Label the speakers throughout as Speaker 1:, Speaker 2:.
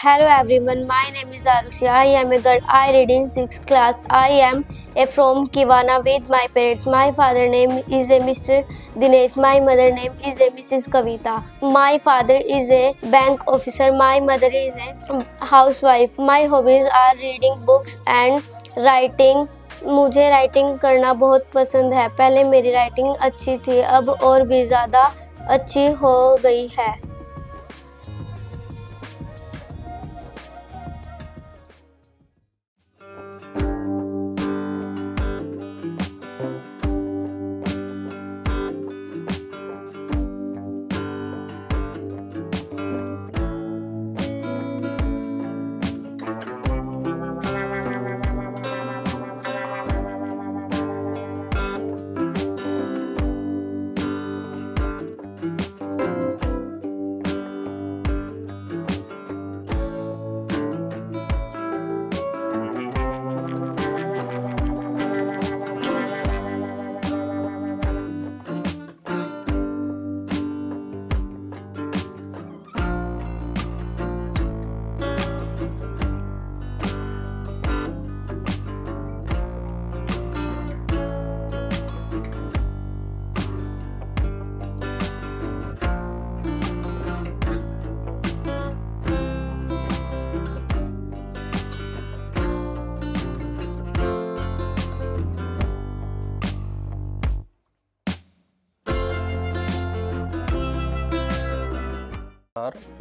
Speaker 1: Hello everyone, my name is Arushi. I am a girl. I read in 6th class. I am from Kiwana with my parents. My father name is a Mr. Dinesh. My mother name is a Mrs. Kavita. My father is a bank officer. My mother is a housewife. My hobbies are reading books and writing. मुझे writing करना बहुत पसंद है। पहले मेरी writing अच्छी थी, अब और भी ज़्यादा अच्छी हो गई है।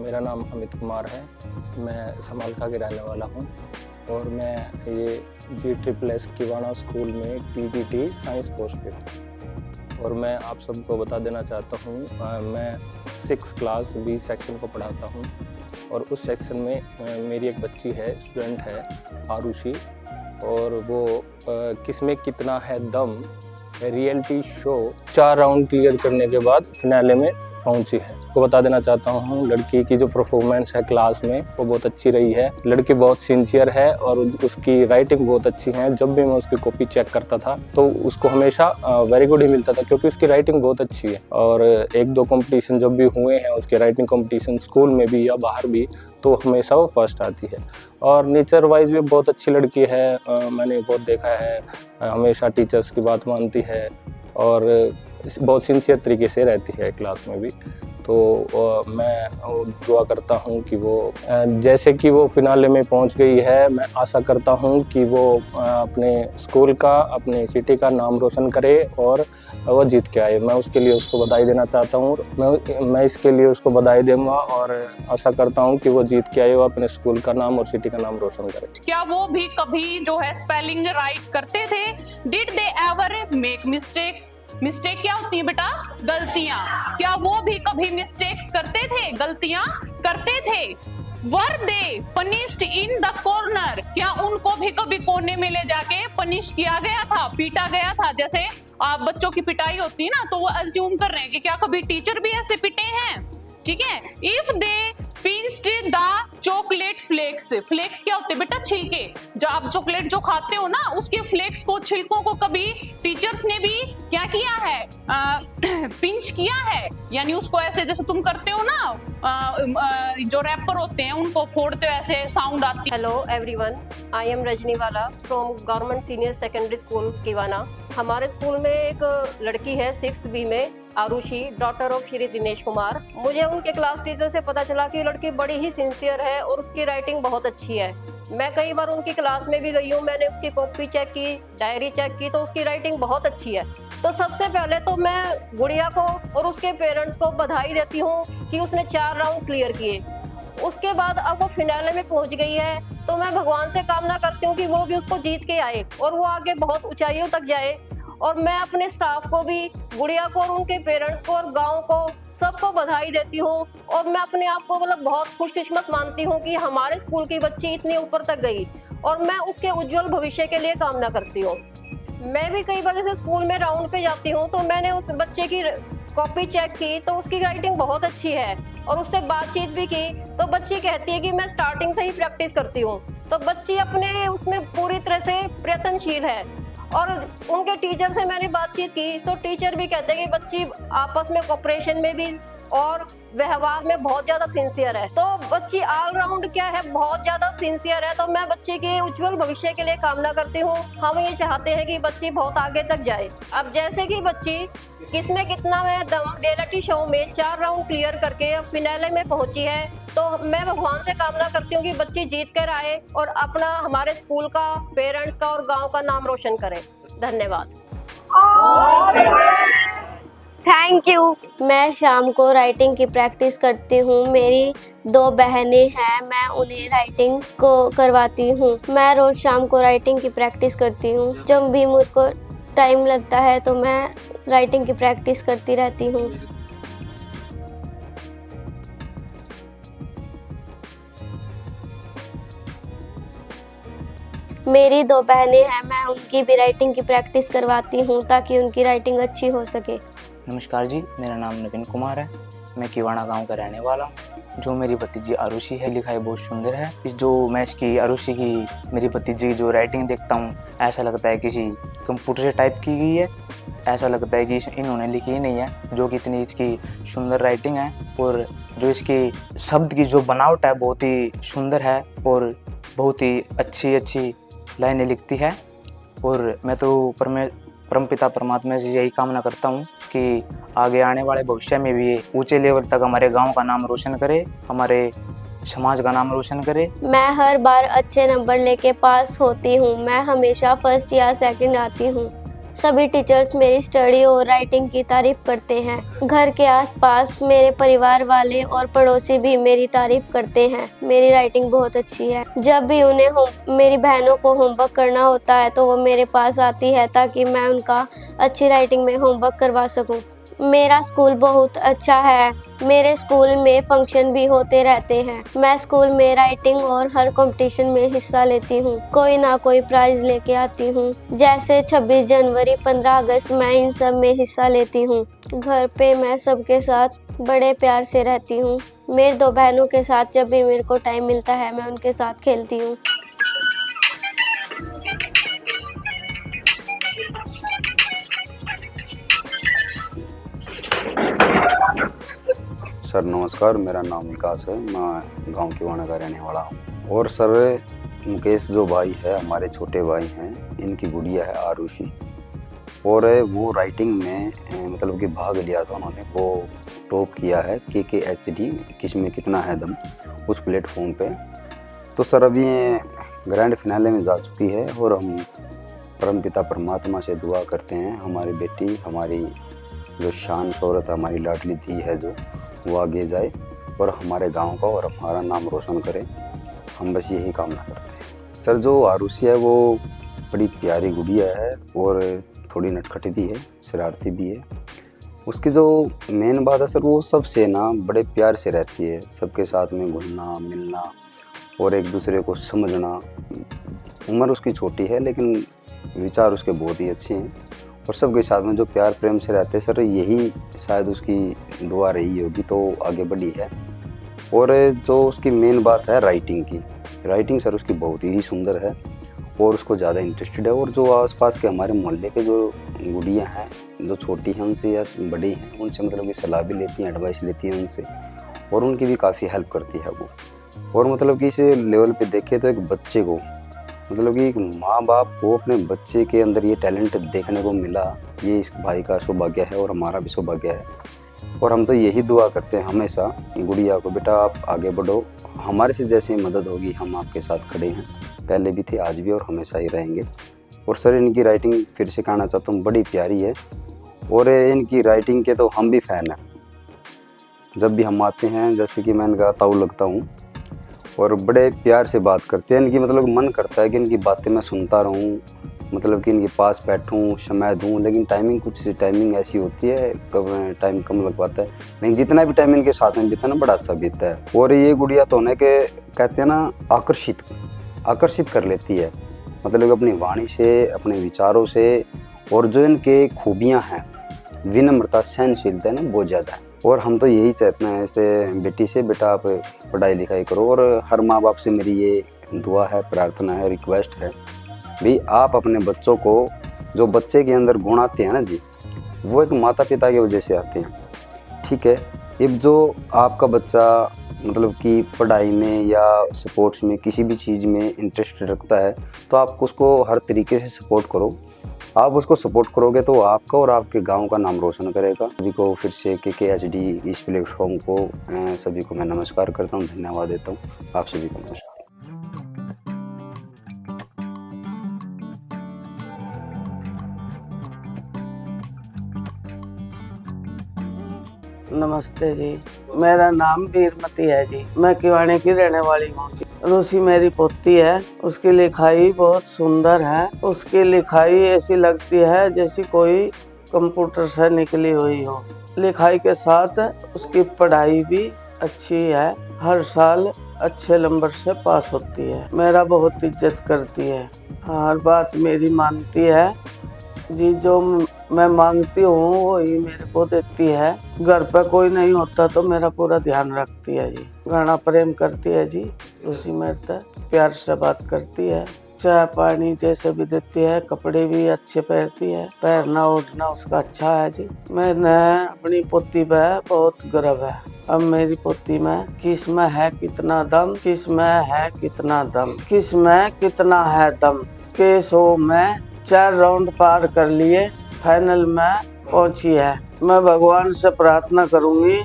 Speaker 2: मेरा नाम अमित कुमार है। मैं समालखा के रहने वाला हूँ और मैं ये G++ किवाना स्कूल में TBT साइंस पोस्ट पे हूँ। और मैं आप सबको बता देना चाहता हूँ, मैं 6th क्लास B सेक्शन को पढ़ाता हूँ और उस सेक्शन में मेरी एक बच्ची है, स्टूडेंट है आरुषि, और वो किसमें कितना है दम रियलिटी शो 4 राउंड क्लियर करने के बाद फिनाले में पहुंची है। को बता देना चाहता हूँ, लड़की की जो परफॉर्मेंस है क्लास में वो बहुत अच्छी रही है। लड़की बहुत सिंसियर है और उसकी राइटिंग बहुत अच्छी है। जब भी मैं उसकी कॉपी चेक करता था तो उसको हमेशा वेरी गुड ही मिलता था, क्योंकि उसकी राइटिंग बहुत अच्छी है। और 1-2 कंपटीशन जब भी हुए हैं उसके राइटिंग कंपटीशन, स्कूल में भी या बाहर भी, तो हमेशा वो फर्स्ट आती है। और नेचर वाइज भी बहुत अच्छी लड़की है, मैंने बहुत देखा है, हमेशा टीचर्स की बात मानती है और बहुत सिंसियर तरीके से रहती है क्लास में भी। तो मैं दुआ करता हूँ कि वो जैसे कि वो फिनाले में पहुँच गई है, मैं आशा करता हूँ कि वो अपने स्कूल का, अपने सिटी का नाम रोशन करे और वो जीत के आए। मैं उसके लिए उसको बधाई देना चाहता हूँ। मैं इसके लिए उसको बधाई दूँगा और आशा करता हूँ कि वो जीत के आए और अपने स्कूल का नाम और सिटी का नाम रोशन करे।
Speaker 3: क्या वो भी कभी जो है स्पेलिंग राइट करते थे? Did they ever make mistakes? Mistake क्या होती है बेटा? गलतियां। क्या वो भी कभी मिस्टेक्स करते थे, गलतियां करते थे? वर दे पनिश्ड इन द कॉर्नर? क्या उनको भी कभी कोने में ले जाके पनिश किया गया था, पीटा गया था? जैसे आप बच्चों की पिटाई होती है ना, तो वो अज्यूम कर रहे हैं कि क्या कभी टीचर भी ऐसे पिटे हैं? ठीक है। If they pinched the chocolate flakes? Flakes क्या होते हैं बेटा? छिलके। जो आप चॉकलेट जो खाते हो ना, उसके फ्लेक्स को, छिलकों को कभी टीचर्स ने भी क्या किया है? पिंच किया है, यानी उसको ऐसे जैसे तुम करते हो ना, जो रैपर होते हैं उनको फोड़ते हो, ऐसे साउंड आती है।
Speaker 4: Hello everyone, I am Rajniwala from government senior secondary school Kiwana. हमारे स्कूल में एक लड़की है 6th B में, आरुषि, डॉटर ऑफ श्री दिनेश कुमार। मुझे उनके क्लास टीचर से पता चला कि लड़की बड़ी ही सिंसियर है और उसकी राइटिंग बहुत अच्छी है। मैं कई बार उनकी क्लास में भी गई हूँ, मैंने उसकी कॉपी चेक की, डायरी चेक की, तो उसकी राइटिंग बहुत अच्छी है। तो सबसे पहले तो मैं गुड़िया को और उसके पेरेंट्स को बधाई देती हूँ कि उसने 4 राउंड क्लियर किए। उसके बाद अब वो फिनाले में पहुंच गई है, तो मैं भगवान से कामना करती हूँ कि वो भी उसको जीत के आए और वो आगे बहुत ऊंचाइयों तक जाए। और मैं अपने स्टाफ को भी, गुड़िया को और उनके पेरेंट्स को और गांव को, सबको बधाई देती हूँ। और मैं अपने आप को मतलब बहुत खुशकिस्मत मानती हूँ कि हमारे स्कूल की बच्ची इतनी ऊपर तक गई, और मैं उसके उज्जवल भविष्य के लिए कामना करती हूँ। मैं भी कई बार जैसे स्कूल में राउंड पे जाती हूँ, तो मैंने उस बच्चे की कॉपी चेक की, तो उसकी राइटिंग बहुत अच्छी है और उससे बातचीत भी की, तो बच्ची कहती है कि मैं स्टार्टिंग से ही प्रैक्टिस करती हूँ। तो बच्ची अपने उसमें पूरी तरह से प्रयत्नशील है। और उनके टीचर से मैंने बातचीत की तो टीचर भी कहते हैं कि बच्ची आपस में कोऑपरेशन में भी और व्यवहार में बहुत ज़्यादा सिंसियर है। तो बच्ची ऑलराउंड क्या है, बहुत ज़्यादा सिंसियर है। तो मैं बच्ची के उज्जवल भविष्य के लिए कामना करती हूँ। हम ये चाहते हैं कि बच्ची बहुत आगे तक जाए। अब जैसे कि बच्ची किसमें कितना है दम, रियलिटी शो में 4 राउंड क्लियर करके अब फिनाले में पहुंची है। तो मैं भगवान से कामना करती हूँ कि बच्ची जीत कर आए और अपना हमारे स्कूल का, पेरेंट्स का और गांव का नाम रोशन करे। धन्यवाद।
Speaker 1: Thank you. मैं शाम को राइटिंग की प्रैक्टिस करती हूँ। मेरी 2 बहनें हैं, मैं उन्हें राइटिंग को करवाती हूँ। मैं रोज शाम को राइटिंग की प्रैक्टिस करती हूँ। जब भी मुझको टाइम लगता है तो मैं राइटिंग की प्रैक्टिस करती रहती हूँ। मेरी 2 बहनें हैं, मैं उनकी भी राइटिंग की प्रैक्टिस करवाती हूँ ताकि उनकी राइटिंग अच्छी हो सके।
Speaker 5: नमस्कार जी, मेरा नाम नवीन कुमार है। मैं किवाना गांव का रहने वाला हूँ। जो मेरी भतीजी आरुषि है, लिखाई बहुत सुंदर है। इस जो मैं इसकी आरुषि की, मेरी भतीजी की जो राइटिंग देखता हूँ, ऐसा लगता है किसी कंप्यूटर से टाइप की गई है। ऐसा लगता है कि इन्होंने लिखी ही नहीं है, जो कि इतनी इसकी सुंदर राइटिंग है। और जो इसकी शब्द की जो बनावट है बहुत ही सुंदर है और बहुत ही अच्छी लाइनें लिखती है। और मैं तो परमपिता परमात्मा से यही कामना करता हूँ कि आगे आने वाले भविष्य में भी ये ऊंचे लेवल तक हमारे गांव का नाम रोशन करे, हमारे समाज का नाम रोशन करे।
Speaker 1: मैं हर बार अच्छे नंबर लेके पास होती हूँ। मैं हमेशा फर्स्ट या सेकंड आती हूँ। सभी टीचर्स मेरी स्टडी और राइटिंग की तारीफ करते हैं। घर के आसपास मेरे परिवार वाले और पड़ोसी भी मेरी तारीफ करते हैं। मेरी राइटिंग बहुत अच्छी है। जब भी उन्हें मेरी बहनों को होमवर्क करना होता है तो वो मेरे पास आती है ताकि मैं उनका अच्छी राइटिंग में होमवर्क करवा सकूं। मेरा स्कूल बहुत अच्छा है। मेरे स्कूल में फंक्शन भी होते रहते हैं। मैं स्कूल में राइटिंग और हर कंपटीशन में हिस्सा लेती हूँ। कोई ना कोई प्राइज लेके आती हूँ। जैसे 26 जनवरी, 15 अगस्त, मैं इन सब में हिस्सा लेती हूँ। घर पे मैं सबके साथ बड़े प्यार से रहती हूँ। मेरी 2 बहनों के साथ जब भी मेरे को टाइम मिलता है मैं उनके साथ खेलती हूँ।
Speaker 6: सर नमस्कार, मेरा नाम विकास है। मैं गांव किवाना का रहने वाला हूं। और सर मुकेश जो भाई है, हमारे छोटे भाई हैं, इनकी गुड़िया है आरुषि। और वो राइटिंग में मतलब कि भाग लिया था उन्होंने, वो टॉप किया है KKHD किसमें कितना है दम उस प्लेटफॉर्म पे। तो सर अभी ग्रैंड फिनाले में जा चुकी है और हम परमपिता परमात्मा से दुआ करते हैं हमारी बेटी, हमारी जो शान शौहरत हमारी लाडली दी है जो, वो आगे जाए और हमारे गांव का और हमारा नाम रोशन करे। हम बस यही कामना करते हैं। सर जो आरुषि है वो बड़ी प्यारी गुड़िया है और थोड़ी नटखटी भी है, शरारती भी है। उसकी जो मेन बात है सर, वो सबसे ना बड़े प्यार से रहती है। सबके साथ में घुलना मिलना और एक दूसरे को समझना। उम्र उसकी छोटी है लेकिन विचार उसके बहुत ही अच्छे हैं और सबके साथ में जो प्यार प्रेम से रहते हैं सर, यही शायद उसकी दुआ रही होगी तो आगे बढ़ी है। और जो उसकी मेन बात है राइटिंग की, राइटिंग सर उसकी बहुत ही सुंदर है और उसको ज़्यादा इंटरेस्टेड है। और जो आसपास के हमारे मोहल्ले के जो गुड़ियाँ हैं, जो छोटी हैं उनसे या बड़ी हैं, उनसे मतलब कि सलाह भी लेती हैं, एडवाइस लेती हैं उनसे और उनकी भी काफ़ी हेल्प करती है वो। और मतलब कि इस लेवल पे देखे तो एक बच्चे को, मतलब कि एक माँ बाप को अपने बच्चे के अंदर ये टैलेंट देखने को मिला, ये इस भाई का सौभाग्य है और हमारा भी सौभाग्य है। और हम तो यही दुआ करते हैं हमेशा गुड़िया को, बेटा आप आगे बढ़ो, हमारे से जैसी मदद होगी हम आपके साथ खड़े हैं, पहले भी थे आज भी और हमेशा ही रहेंगे। और सर इनकी राइटिंग फिर से कहना चाहता हूँ बड़ी प्यारी है और इनकी राइटिंग के तो हम भी फ़ैन हैं। जब भी हम आते हैं, जैसे कि मैं इनका ताऊ लगता हूँ और बड़े प्यार से बात करते हैं। इनकी मतलब मन करता है कि इनकी बातें मैं सुनता रहूं, मतलब कि इनके पास बैठूं, समय दूं, लेकिन टाइमिंग ऐसी होती है, कब टाइम कम लग पाता है, लेकिन जितना भी टाइम इनके साथ में बीता ना बड़ा अच्छा बीतता है। और ये गुड़िया तो होने के कहते हैं ना आकर्षित कर लेती है, मतलब अपनी वाणी से, अपने विचारों से। और जो इनके खूबियाँ हैं, विनम्रता, सहनशीलता है ना, बहुत ज़्यादा है। और हम तो यही चाहते हैं ऐसे बेटी से, बेटा आप पढ़ाई लिखाई करो। और हर माँ बाप से मेरी ये दुआ है, प्रार्थना है, रिक्वेस्ट है भी आप अपने बच्चों को जो बच्चे के अंदर गुण आते हैं ना जी, वो एक माता पिता की वजह से आते हैं। ठीक है, अब जो आपका बच्चा मतलब कि पढ़ाई में या स्पोर्ट्स में किसी भी चीज़ में इंटरेस्ट रखता है, तो आप उसको हर तरीके से सपोर्ट करो। आप उसको सपोर्ट करोगे तो आपका और आपके गांव का नाम रोशन करेगा। सभी को फिर से KKHD इस प्लेटफॉर्म को सभी को मैं नमस्कार करता हूँ, धन्यवाद देता हूँ। आप सभी को नमस्कार।
Speaker 7: नमस्ते जी, मेरा नाम वीरमती है जी। मैं किवाने की रहने वाली हूँ जी। रूसी मेरी पोती है, उसकी लिखाई बहुत सुंदर है। उसकी लिखाई ऐसी लगती है जैसी कोई कंप्यूटर से निकली हुई हो। लिखाई के साथ उसकी पढ़ाई भी अच्छी है, हर साल अच्छे नंबर से पास होती है। मेरा बहुत इज्जत करती है, हर बात मेरी मानती है जी। जो मैं मांगती हूँ वही मेरे को देती है। घर पे कोई नहीं होता तो मेरा पूरा ध्यान रखती है जी। घना प्रेम करती है जी। रूसी मेरे प्यार से बात करती है, चाय पानी जैसे भी देती है। कपड़े भी अच्छे पहनती है, पहनना ओढ़ना उसका अच्छा है जी। मैंने अपनी पोती पे बहुत गर्व है। अब मेरी पोती में किस में है कितना दम, किस में है कितना दम, किस में कितना है दम। के शो में 4 राउंड पार कर लिए, फाइनल में पहुंची है। मैं भगवान से प्रार्थना करूंगी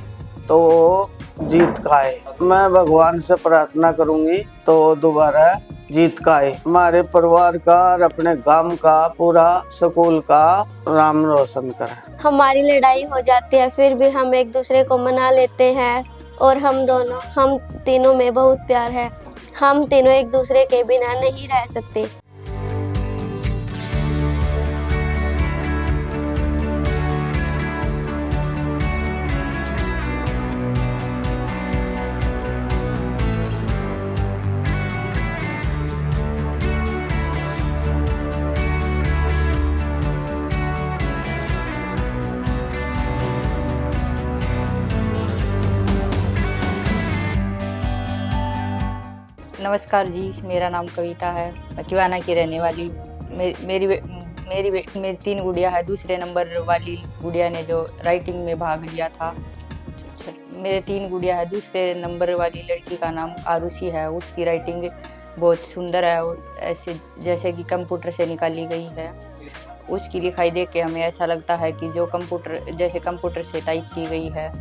Speaker 7: तो वो जीत का आए। मैं भगवान से प्रार्थना करूंगी तो वो दोबारा जीत का आए। हमारे परिवार का और अपने गांव का पूरा स्कूल का नाम रोशन करें।
Speaker 1: हमारी लड़ाई हो जाती है फिर भी हम एक दूसरे को मना लेते हैं और हम तीनों में बहुत प्यार है। हम तीनों एक दूसरे के बिना नहीं रह सकते।
Speaker 8: नमस्कार जी, मेरा नाम कविता है। मैं किवाना की रहने वाली हूँ। मेरी 3 गुड़िया है। दूसरे नंबर वाली गुड़िया ने जो राइटिंग में भाग लिया था। मेरे 3 गुड़िया है। दूसरे नंबर वाली लड़की का नाम आरुषि है। उसकी राइटिंग बहुत सुंदर है और ऐसे जैसे कि कंप्यूटर से निकाली गई है। उसकी लिखाई देख के हमें ऐसा लगता है कि जो कंप्यूटर से टाइप की गई है।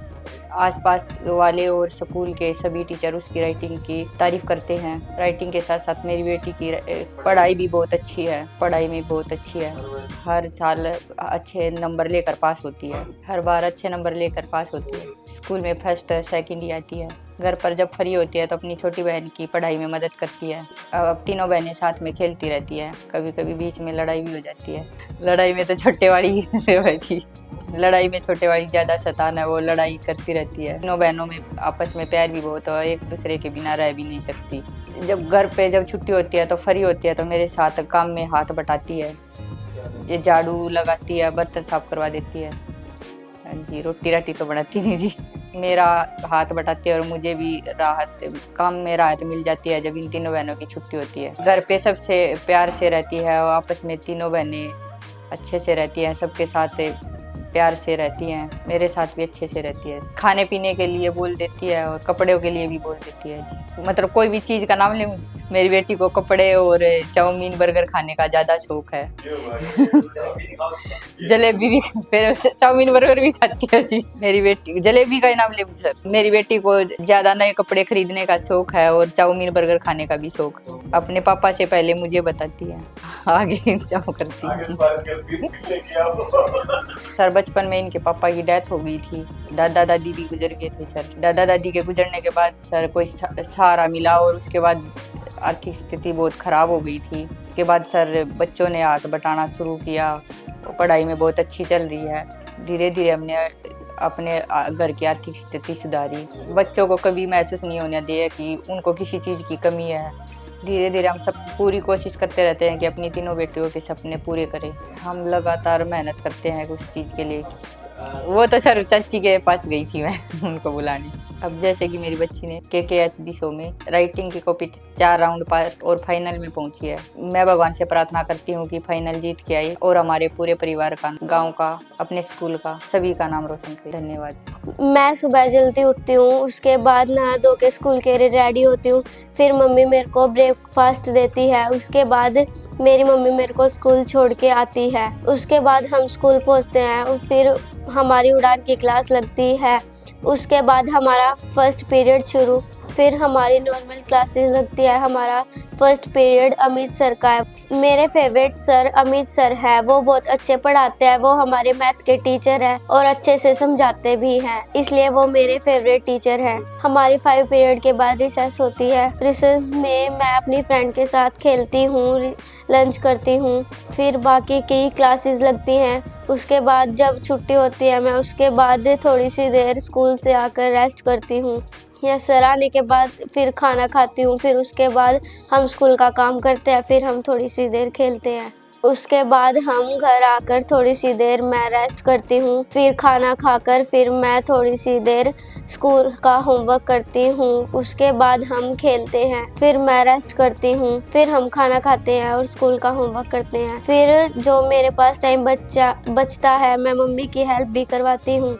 Speaker 8: आसपास वाले और स्कूल के सभी टीचर उसकी राइटिंग की तारीफ करते हैं। राइटिंग के साथ साथ मेरी बेटी की पढ़ाई भी बहुत अच्छी है। पढ़ाई में बहुत अच्छी है। हर साल अच्छे नंबर लेकर पास होती है। हर बार अच्छे नंबर लेकर पास होती है। स्कूल में फर्स्ट सेकंड ही आती है। घर पर जब फ्री होती है तो अपनी छोटी बहन की पढ़ाई में मदद करती है। अब तीनों बहनें साथ में खेलती रहती है। कभी कभी बीच में लड़ाई भी हो जाती है। लड़ाई में तो छोटे वाली लड़ाई में छोटे वाली ज़्यादा शैतान है, वो लड़ाई करती रहती है। तीनों बहनों में आपस में प्यार भी बहुत है, एक दूसरे के बिना रह भी नहीं सकती। जब घर पे जब छुट्टी होती है तो फ्री होती है तो मेरे साथ काम में हाथ बटाती है। ये झाड़ू लगाती है, बर्तन साफ करवा देती है जी। रोटी राटी तो बनाती नहीं जी, मेरा हाथ बटाती है और मुझे भी काम में राहत मिल जाती है जब इन तीनों बहनों की छुट्टी होती है। घर पे सबसे प्यार से रहती है और आपस में तीनों बहनें अच्छे से रहती हैं। सबके साथ प्यार से रहती हैं। मेरे साथ भी अच्छे से रहती है। खाने पीने के लिए बोल देती है और कपड़ों के लिए भी बोल देती है जी। मतलब कोई भी चीज़ का नाम ले मुझे। मेरी बेटी को कपड़े और चाउमीन बर्गर खाने का ज़्यादा शौक है। जलेबी भी, फिर चाउमीन बर्गर भी खाती है जी। मेरी बेटी जलेबी का नाम ले मुझे। मेरी बेटी को ज़्यादा नए कपड़े खरीदने का शौक है और चाउमीन बर्गर खाने का भी शौक है। अपने पापा से पहले मुझे बताती है, आगे जाओ करती है। सर बचपन में इनके पापा की डेथ हो गई थी। दादा दादी भी गुजर गए थे सर। दादा दादी के गुजरने के बाद सर कोई सहारा मिला और उसके बाद आर्थिक स्थिति बहुत ख़राब हो गई थी। उसके बाद सर बच्चों ने हाथ बटाना शुरू किया। पढ़ाई में बहुत अच्छी चल रही है। धीरे धीरे हमने अपने घर की आर्थिक स्थिति सुधारी। बच्चों को कभी महसूस नहीं होने दिया कि उनको किसी चीज़ की कमी है। धीरे धीरे हम सब पूरी कोशिश करते रहते हैं कि अपनी तीनों बेटियों के सपने पूरे करें। हम लगातार मेहनत करते हैं उस चीज़ के लिए। वो तो सर चाची के पास गई थी मैं उनको बुलाने। अब जैसे कि मेरी बच्ची ने KKHD शो में राइटिंग की कॉपी 4 राउंड पार और फाइनल में पहुंची है। मैं भगवान से प्रार्थना करती हूँ कि फाइनल जीत के आई और हमारे पूरे परिवार का, गांव का, अपने स्कूल का, सभी का नाम रोशन करे। धन्यवाद।
Speaker 1: मैं सुबह जल्दी उठती हूँ, उसके बाद नहा धो के स्कूल के लिए रेडी होती हूँ। फिर मम्मी मेरे को ब्रेकफास्ट देती है। उसके बाद मेरी मम्मी मेरे को स्कूल छोड़ के आती है। उसके बाद हम स्कूल पहुँचते हैं और फिर हमारी उड़ान की क्लास लगती है। उसके बाद हमारा फर्स्ट पीरियड शुरू, फिर हमारी नॉर्मल क्लासेस लगती है। हमारा फर्स्ट पीरियड अमित सर का है। मेरे फेवरेट सर अमित सर है। वो बहुत अच्छे पढ़ाते हैं। वो हमारे मैथ के टीचर हैं और अच्छे से समझाते भी हैं, इसलिए वो मेरे फेवरेट टीचर हैं। हमारी 5 पीरियड के बाद रिसेस होती है। रिसेस में मैं अपनी फ्रेंड के साथ खेलती हूँ, लंच करती हूँ, फिर बाकी की क्लासेस लगती हैं। उसके बाद जब छुट्टी होती है मैं उसके बाद थोड़ी सी देर स्कूल से आकर रेस्ट करती हूँ या सर आने के बाद फिर खाना खाती हूँ। फिर उसके बाद हम स्कूल का काम करते हैं, फिर हम थोड़ी सी देर खेलते हैं। उसके बाद हम घर आकर थोड़ी सी देर मैं रेस्ट करती हूँ। फिर खाना खाकर फिर मैं थोड़ी सी देर स्कूल का होमवर्क करती हूँ। उसके बाद हम खेलते हैं, फिर मैं रेस्ट करती हूँ। फिर हम खाना खाते हैं और स्कूल का होमवर्क करते हैं। फिर जो मेरे पास टाइम बचता है मैं मम्मी की हेल्प भी करवाती हूँ।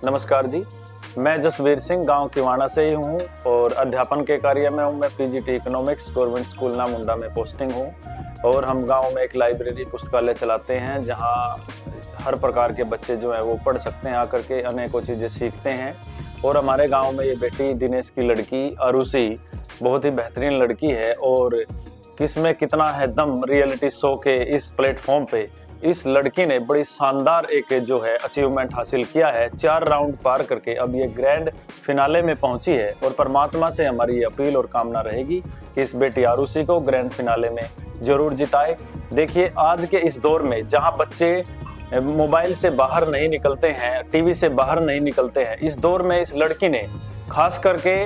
Speaker 2: नमस्कार जी, मैं जसवीर सिंह गांव किवाना से ही हूं और अध्यापन के कार्य में हूं। मैं PGT economics government school Namunda में पोस्टिंग हूं और हम गांव में एक लाइब्रेरी पुस्तकालय चलाते हैं जहां हर प्रकार के बच्चे जो हैं वो पढ़ सकते हैं, आकर के अनेकों चीज़ें सीखते हैं। और हमारे गाँव में ये बेटी दिनेश की लड़की आरुषि बहुत ही बेहतरीन लड़की है और किसमें कितना है दम रियलिटी शो के इस प्लेटफॉर्म पे इस लड़की ने बड़ी शानदार एक जो है अचीवमेंट हासिल किया है। 4 राउंड पार करके अब ये ग्रैंड फिनाले में पहुंची है और परमात्मा से हमारी अपील और कामना रहेगी कि इस बेटी आरुषि को ग्रैंड फिनाले में जरूर जिताए। देखिए, आज के इस दौर में जहां बच्चे मोबाइल से बाहर नहीं निकलते हैं, टीवी से बाहर नहीं निकलते हैं, इस दौर में इस लड़की ने खास करके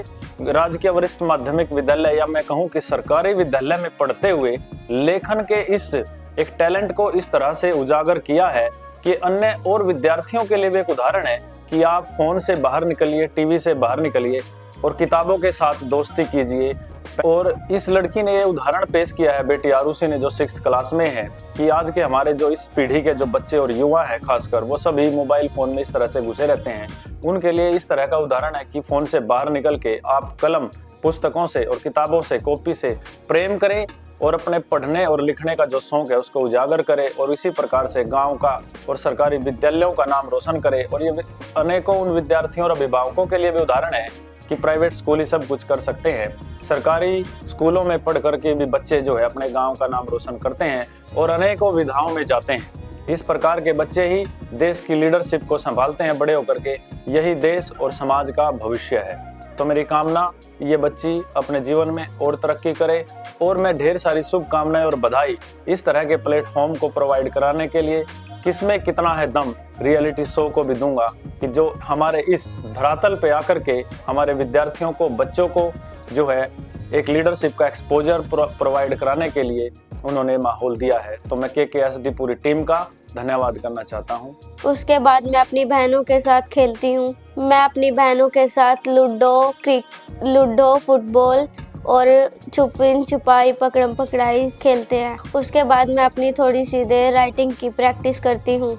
Speaker 2: राजकीय वरिष्ठ माध्यमिक विद्यालय या मैं कहूँ कि सरकारी विद्यालय में पढ़ते हुए लेखन के इस एक टैलेंट को इस तरह से उजागर किया है कि अन्य और विद्यार्थियों के लिए भी एक उदाहरण है कि आप फोन से बाहर निकलिए, टीवी से बाहर निकलिए और किताबों के साथ दोस्ती कीजिए। और इस लड़की ने ये उदाहरण पेश किया है, बेटी आरुषि ने, जो 6th क्लास में है, कि आज के हमारे जो इस पीढ़ी के जो बच्चे और युवा हैं खासकर, वो सभी मोबाइल फोन में इस तरह से घुसे रहते हैं। उनके लिए इस तरह का उदाहरण है कि फोन से बाहर निकल के आप कलम, पुस्तकों से और किताबों से, कॉपी से प्रेम करें और अपने पढ़ने और लिखने का जो शौक है उसको उजागर करे और इसी प्रकार से गांव का और सरकारी विद्यालयों का नाम रोशन करे। और ये अनेकों उन विद्यार्थियों और अभिभावकों के लिए भी उदाहरण है कि प्राइवेट स्कूल ही सब कुछ कर सकते हैं। सरकारी स्कूलों में पढ़ करके भी बच्चे जो है अपने गांव का नाम रोशन करते हैं और अनेकों विधाओं में जाते हैं। इस प्रकार के बच्चे ही देश की लीडरशिप को संभालते हैं बड़े होकर के। यही देश और समाज का भविष्य है। तो मेरी कामना ये बच्ची अपने जीवन में और तरक्की करे और मैं ढेर सारी शुभकामनाएं और बधाई इस तरह के प्लेटफॉर्म को प्रोवाइड कराने के लिए किसमें कितना है दम रियलिटी शो को भी दूंगा कि जो हमारे इस धरातल पे आकर के हमारे विद्यार्थियों को, बच्चों को जो है एक लीडरशिप का एक्सपोजर प्रोवाइड कराने के लिए उन्होंने माहौल दिया है। तो मैं KKSD पूरी टीम का धन्यवाद करना चाहता हूँ।
Speaker 1: उसके बाद मैं अपनी बहनों के साथ खेलती हूँ। मैं अपनी बहनों के साथ लूडो, फुटबॉल और छुपन छुपाई, पकड़म पकड़ाई खेलते हैं। उसके बाद मैं अपनी थोड़ी सी देर राइटिंग की प्रैक्टिस करती हूँ।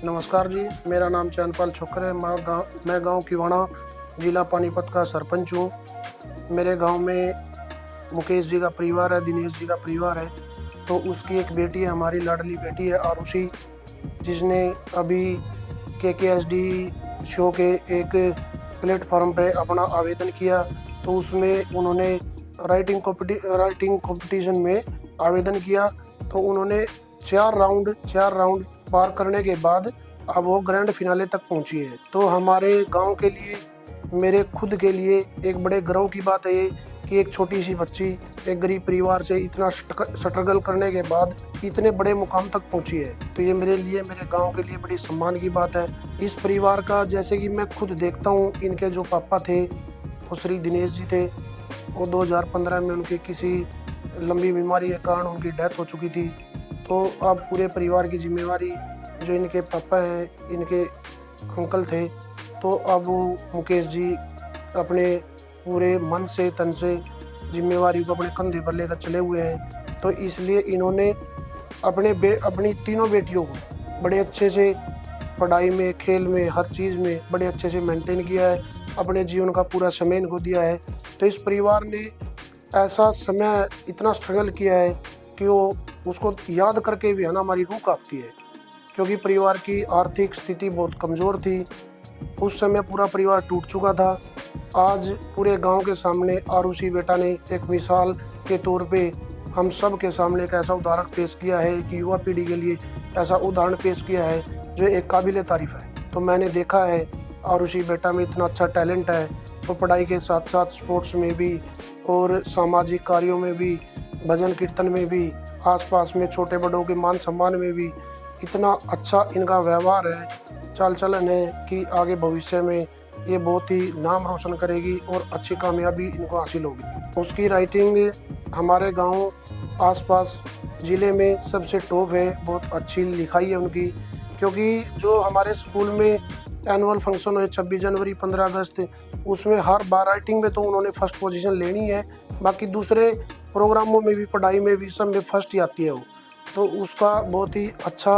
Speaker 9: नमस्कार जी, मेरा नाम चैनपाल छोकर है। मैं गांव किवाना, जिला पानीपत का सरपंच हूँ। मेरे गांव में मुकेश जी का परिवार है, दिनेश जी का परिवार है। तो उसकी एक बेटी है, हमारी लाडली बेटी है आरुषि, जिसने अभी KKSD शो के एक प्लेटफॉर्म पे अपना आवेदन किया। तो उसमें उन्होंने राइटिंग कंपटीशन में आवेदन किया। तो उन्होंने 4 राउंड पार करने के बाद अब वो ग्रैंड फिनाले तक पहुंची है। तो हमारे गांव के लिए, मेरे खुद के लिए एक बड़े गर्व की बात है ये कि एक छोटी सी बच्ची एक गरीब परिवार से इतना स्ट्रगल करने के बाद इतने बड़े मुकाम तक पहुंची है। तो ये मेरे लिए, मेरे गांव के लिए बड़ी सम्मान की बात है। इस परिवार का जैसे कि मैं खुद देखता हूँ, इनके जो पापा थे वो श्री दिनेश जी थे। वो 2015 में उनकी किसी लंबी बीमारी के कारण उनकी डेथ हो चुकी थी। तो अब पूरे परिवार की जिम्मेवारी जो इनके पापा हैं, इनके अंकल थे, तो अब वो मुकेश जी अपने पूरे मन से तन से जिम्मेवारी को अपने कंधे पर लेकर चले हुए हैं। तो इसलिए इन्होंने अपनी तीनों बेटियों को बड़े अच्छे से पढ़ाई में, खेल में, हर चीज़ में बड़े अच्छे से मेंटेन किया है। अपने जीवन का पूरा समय इनको दिया है। तो इस परिवार ने ऐसा समय इतना स्ट्रगल किया है कि वो उसको याद करके भी है ना हमारी रूह कांपती है, क्योंकि परिवार की आर्थिक स्थिति बहुत कमज़ोर थी। उस समय पूरा परिवार टूट चुका था। आज पूरे गांव के सामने आरुषि बेटा ने एक मिसाल के तौर पे हम सब के सामने एक ऐसा उदाहरण पेश किया है कि युवा पीढ़ी के लिए ऐसा उदाहरण पेश किया है जो एक काबिले तारीफ़ है। तो मैंने देखा है आरुषि बेटा में इतना अच्छा टैलेंट है। तो पढ़ाई के साथ साथ स्पोर्ट्स में भी और सामाजिक कार्यों में भी, भजन कीर्तन में भी, आसपास में छोटे बड़ों के मान सम्मान में भी इतना अच्छा इनका व्यवहार है, चाल चलन है कि आगे भविष्य में ये बहुत ही नाम रोशन करेगी और अच्छी कामयाबी इनको हासिल होगी। उसकी राइटिंग हमारे गांव आसपास ज़िले में सबसे टॉप है। बहुत अच्छी लिखाई है उनकी, क्योंकि जो हमारे स्कूल में एनुअल फंक्शन हुए 26 जनवरी, 15 अगस्त, उसमें हर बार राइटिंग में तो उन्होंने फर्स्ट पोजीशन लेनी है। बाकी दूसरे प्रोग्रामों में भी, पढ़ाई में भी, सब में फर्स्ट ही आती है वो। तो उसका बहुत ही अच्छा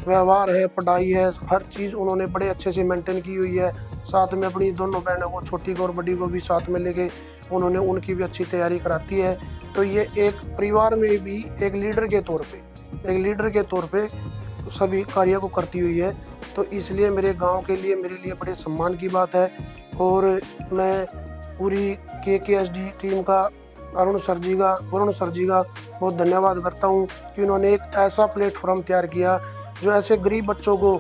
Speaker 9: व्यवहार है, पढ़ाई है, हर चीज़ उन्होंने बड़े अच्छे से मेंटेन की हुई है। साथ में अपनी दोनों बहनों को, छोटी को और बड़ी को भी साथ में लेके उन्होंने उनकी भी अच्छी तैयारी कराती है। तो ये एक परिवार में भी एक लीडर के तौर पे सभी कार्यों को करती हुई है। तो इसलिए मेरे गांव के लिए, मेरे लिए बड़े सम्मान की बात है। और मैं पूरी KKSD टीम का, वरुण सर जी का बहुत धन्यवाद करता हूं कि उन्होंने एक ऐसा प्लेटफॉर्म तैयार किया जो ऐसे गरीब बच्चों को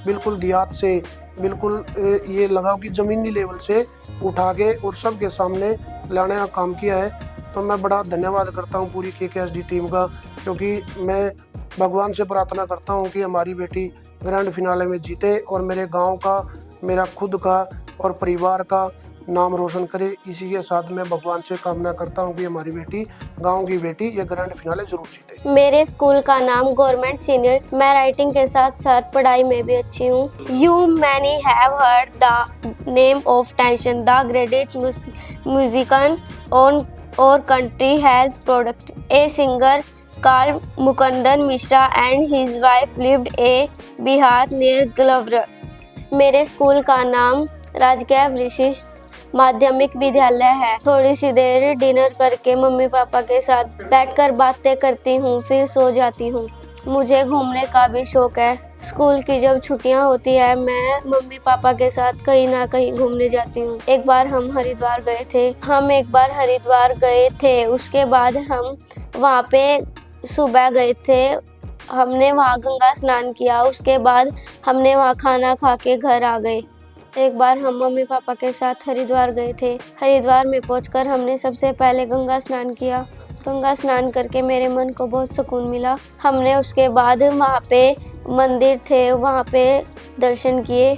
Speaker 9: बिल्कुल देहात से, बिल्कुल ये लगाओ कि ज़मीनी लेवल से उठा के और सबके सामने लाने का काम किया है। तो मैं बड़ा धन्यवाद करता हूं पूरी KKSD टीम का, क्योंकि मैं भगवान से प्रार्थना करता हूं कि हमारी बेटी ग्रैंड फिनाले में जीते और मेरे गांव का, मेरा खुद का और परिवार का नाम रोशन करे। इसी के साथ मैं भगवान से कामना करता हूं कि हमारी बेटी, गांव की बेटी, ये ग्रैंड फिनाले जरूर जीते।
Speaker 1: मेरे स्कूल का नाम गवर्नमेंट सीनियर। मैं राइटिंग के साथ साथ पढ़ाई में भी अच्छी हूँ। You many have heard the name of tension, the greatest musician on our country has product a singer called Mukundan Mishra and his wife lived a Bihar near Glavra। मेरे स्कूल का नाम राजकीय वरिष्ठ माध्यमिक विद्यालय है। थोड़ी सी देर डिनर करके मम्मी पापा के साथ बैठकर बातें करती हूँ, फिर सो जाती हूँ। मुझे घूमने का भी शौक है। स्कूल की जब छुट्टियाँ होती है, मैं मम्मी पापा के साथ कहीं ना कहीं घूमने जाती हूँ। एक बार हम हरिद्वार गए थे। उसके बाद हम वहाँ पे सुबह गए थे। हमने वहाँ गंगा स्नान किया। उसके बाद हमने वहाँ खाना खा के घर आ गए। एक बार हम मम्मी पापा के साथ हरिद्वार गए थे। हरिद्वार में पहुंचकर हमने सबसे पहले गंगा स्नान किया। गंगा स्नान करके मेरे मन को बहुत सुकून मिला। हमने उसके बाद वहाँ पे मंदिर थे, वहाँ पे दर्शन किए।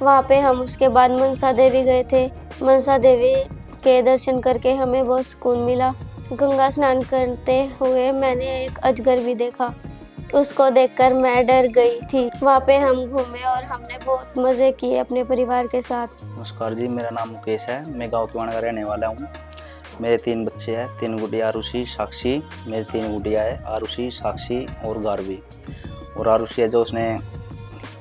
Speaker 1: वहाँ पे हम उसके बाद मनसा देवी गए थे। मनसा देवी के दर्शन करके हमें बहुत सुकून मिला। गंगा स्नान करते हुए मैंने एक अजगर भी देखा। उसको देखकर मैं डर गई थी। वहाँ पे हम घूमे और हमने बहुत मज़े किए अपने परिवार के साथ।
Speaker 5: नमस्कार जी, मेरा नाम मुकेश है। मैं गांव किवाना का रहने वाला हूँ। मेरे 3 बच्चे हैं, 3 गुड़िया आरुषि, साक्षी। मेरी 3 गुड़िया है, आरुषि, साक्षी और गारवी। और आरुषि है जो उसने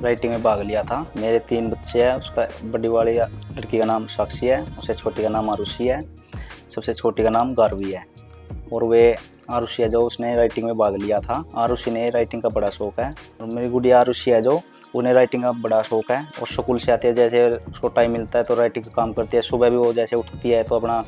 Speaker 5: राइटिंग में भाग लिया था। मेरे 3 बच्चे हैं, उसका बड़ी वाली लड़की का नाम साक्षी है, उससे छोटी का नाम आरुषि है, सबसे छोटी का नाम गारवी है। और वे आरुषि है जो उसने राइटिंग में भाग लिया था। आरुषि ने राइटिंग का बड़ा शौक है। और मेरी गुड़िया आरुषि है जो उन्हें राइटिंग का बड़ा शौक है। और स्कूल से आती है, जैसे उसको टाइम मिलता है तो राइटिंग का काम करती है। सुबह भी वो जैसे उठती है तो अपना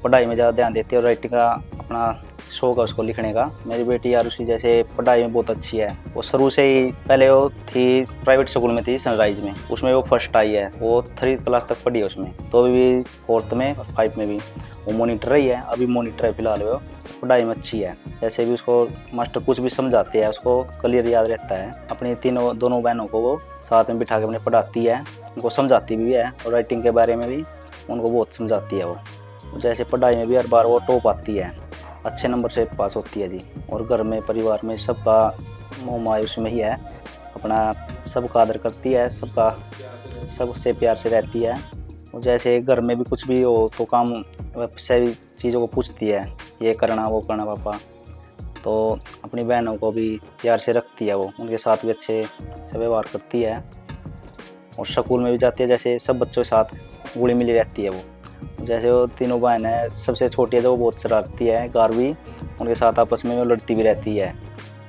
Speaker 5: पढ़ाई में ज़्यादा ध्यान देती है और राइटिंग का अपना शौक है उसको लिखने का। मेरी बेटी आरुषि जैसे पढ़ाई में बहुत अच्छी है। वो शुरू से ही, पहले वो थी प्राइवेट स्कूल में थी सनराइज में, उसमें वो फर्स्ट आई है। वो 3 क्लास तक पढ़ी है उसमें, तो अभी 4th में और 5 में भी वो मॉनिटर रही है। अभी मॉनिटर है फिलहाल। वो पढ़ाई में अच्छी है। जैसे भी उसको मास्टर कुछ भी समझाते हैं उसको क्लियर याद रहता है। अपनी दोनों बहनों को वो साथ में बिठा के अपने पढ़ाती है, उनको समझाती भी है और राइटिंग के बारे में भी उनको बहुत समझाती है वो। जैसे पढ़ाई में भी हर बार वो टॉप आती है, अच्छे नंबर से पास होती है जी। और घर में परिवार में सबका मोह माया उसमें ही है। अपना सबका आदर करती है, सबसे प्यार से रहती है। और जैसे घर में भी कुछ भी हो तो काम सभी चीज़ों को पूछती है, ये करना वो करना पापा। तो अपनी बहनों को भी प्यार से रखती है वो, उनके साथ भी अच्छे से व्यवहार करती है। और स्कूल में भी जाती है, जैसे सब बच्चों के साथ घुली मिली रहती है वो। जैसे वो तीनों बहन है, सबसे छोटी है जो वो बहुत शरारती है, गारवी, उनके साथ आपस में वो लड़ती भी रहती है।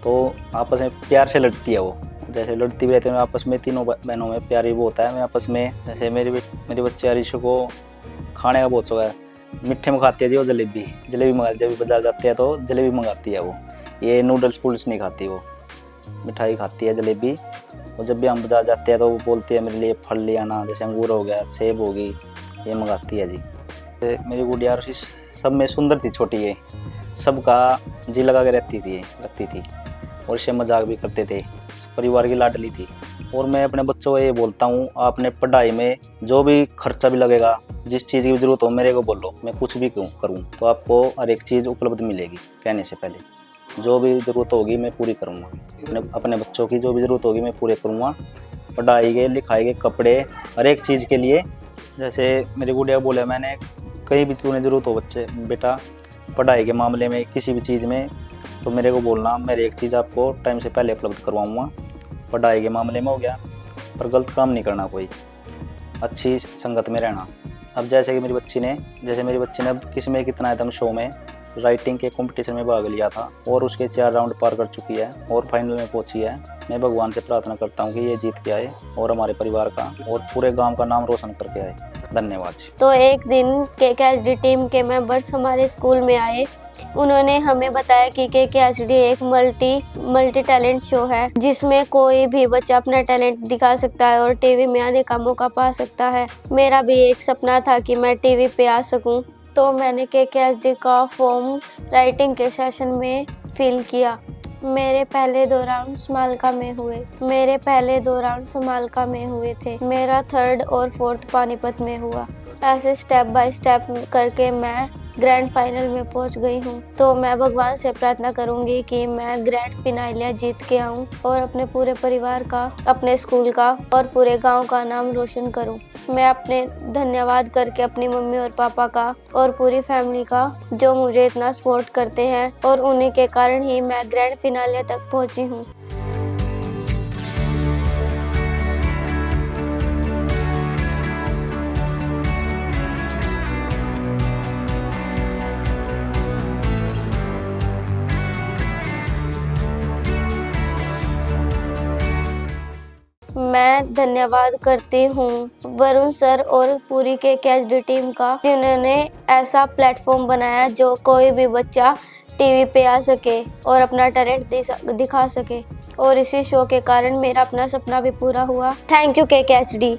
Speaker 5: तो आपस में प्यार से लड़ती है वो। जैसे लड़ती भी रहती है आपस में, तीनों बहनों में प्यार भी बहुत है आपस में। जैसे मेरे बच्चे आरुषि को खाने का बहुत शौक है। मीठे में खाती है जी वो जलेबी मंगा, जब भी बाजार जाते हैं तो जलेबी मंगाती है वो। ये नूडल्स पुडल्स नहीं खाती वो, मिठाई खाती है जलेबी। और जब भी हम बाजार जाते हैं तो वो बोलती है मेरे लिए फल ले आना, जैसे अंगूर हो गया, सेब होगी, ये मंगाती है जी। मेरी गुड़िया आरुषि सब में सुंदर थी, छोटी है, सबका जी लगा के रहती थी और इससे मजाक भी करते थे। परिवार की लाडली थी। और मैं अपने बच्चों को ये बोलता हूँ, आपने पढ़ाई में जो भी खर्चा भी लगेगा, जिस चीज़ की ज़रूरत हो मेरे को बोलो, मैं कुछ भी करूँ तो आपको हर एक चीज़ उपलब्ध मिलेगी। कहने से पहले जो भी ज़रूरत होगी मैं पूरी करूँगा। अपने बच्चों की जो भी ज़रूरत होगी मैं पूरे करूँगा। पढ़ाई के, लिखाई के, कपड़े, हर एक चीज़ के लिए। जैसे मेरी गुड़िया बोले, मैंने कहीं भी तुम्हें ज़रूरत हो बच्चे बेटा पढ़ाई के मामले में, किसी भी चीज़ में, तो मेरे को बोलना, मैं एक चीज़ आपको टाइम से पहले उपलब्ध करवाऊँगा। पढ़ाई के मामले में हो गया, पर गलत काम नहीं करना, कोई अच्छी संगत में रहना। अब जैसे कि मेरी बच्ची ने अब किसमें कितना आया था, शो में राइटिंग के कंपटीशन में भाग लिया था और उसके 4 राउंड पार कर चुकी है और फाइनल में पहुंची है। मैं भगवान से प्रार्थना करता हूं कि ये जीत के आए और हमारे परिवार का और पूरे गांव का नाम रोशन करके आए। धन्यवाद जी।
Speaker 1: तो एक दिन KKSD टीम के मेंबर्स हमारे स्कूल में आए। उन्होंने हमें बताया कि KKSD एक मल्टी टैलेंट शो है, जिसमें कोई भी बच्चा अपना टैलेंट दिखा सकता है और टीवी में आने का मौका पा सकता है। मेरा भी एक सपना था कि मैं टीवी पे आ सकूं, तो मैंने KKSD का फॉर्म राइटिंग के सेशन में फिल किया। मेरे पहले 2 राउंड समालका में हुए थे। मेरा 3rd और 4th पानीपत में हुआ। ऐसे स्टेप बाय स्टेप करके मैं ग्रैंड फाइनल में पहुंच गई हूं। तो मैं भगवान से प्रार्थना करूंगी कि मैं ग्रैंड फिनाले जीत के आऊं और अपने पूरे परिवार का, अपने स्कूल का और पूरे गांव का नाम रोशन करूं। मैं अपने धन्यवाद करके अपनी मम्मी और पापा का और पूरी फैमिली का, जो मुझे इतना सपोर्ट करते हैं, और उन्हीं के कारण ही मैं ग्रैंड फिनाले तक पहुंची हूं। मैं धन्यवाद करती हूँ वरुण सर और पूरी KKSD टीम का, जिन्होंने ऐसा प्लेटफॉर्म बनाया जो कोई भी बच्चा टीवी पे आ सके और अपना टैलेंट दिखा सके। और इसी शो के कारण मेरा अपना सपना भी पूरा हुआ। Thank you KKSD।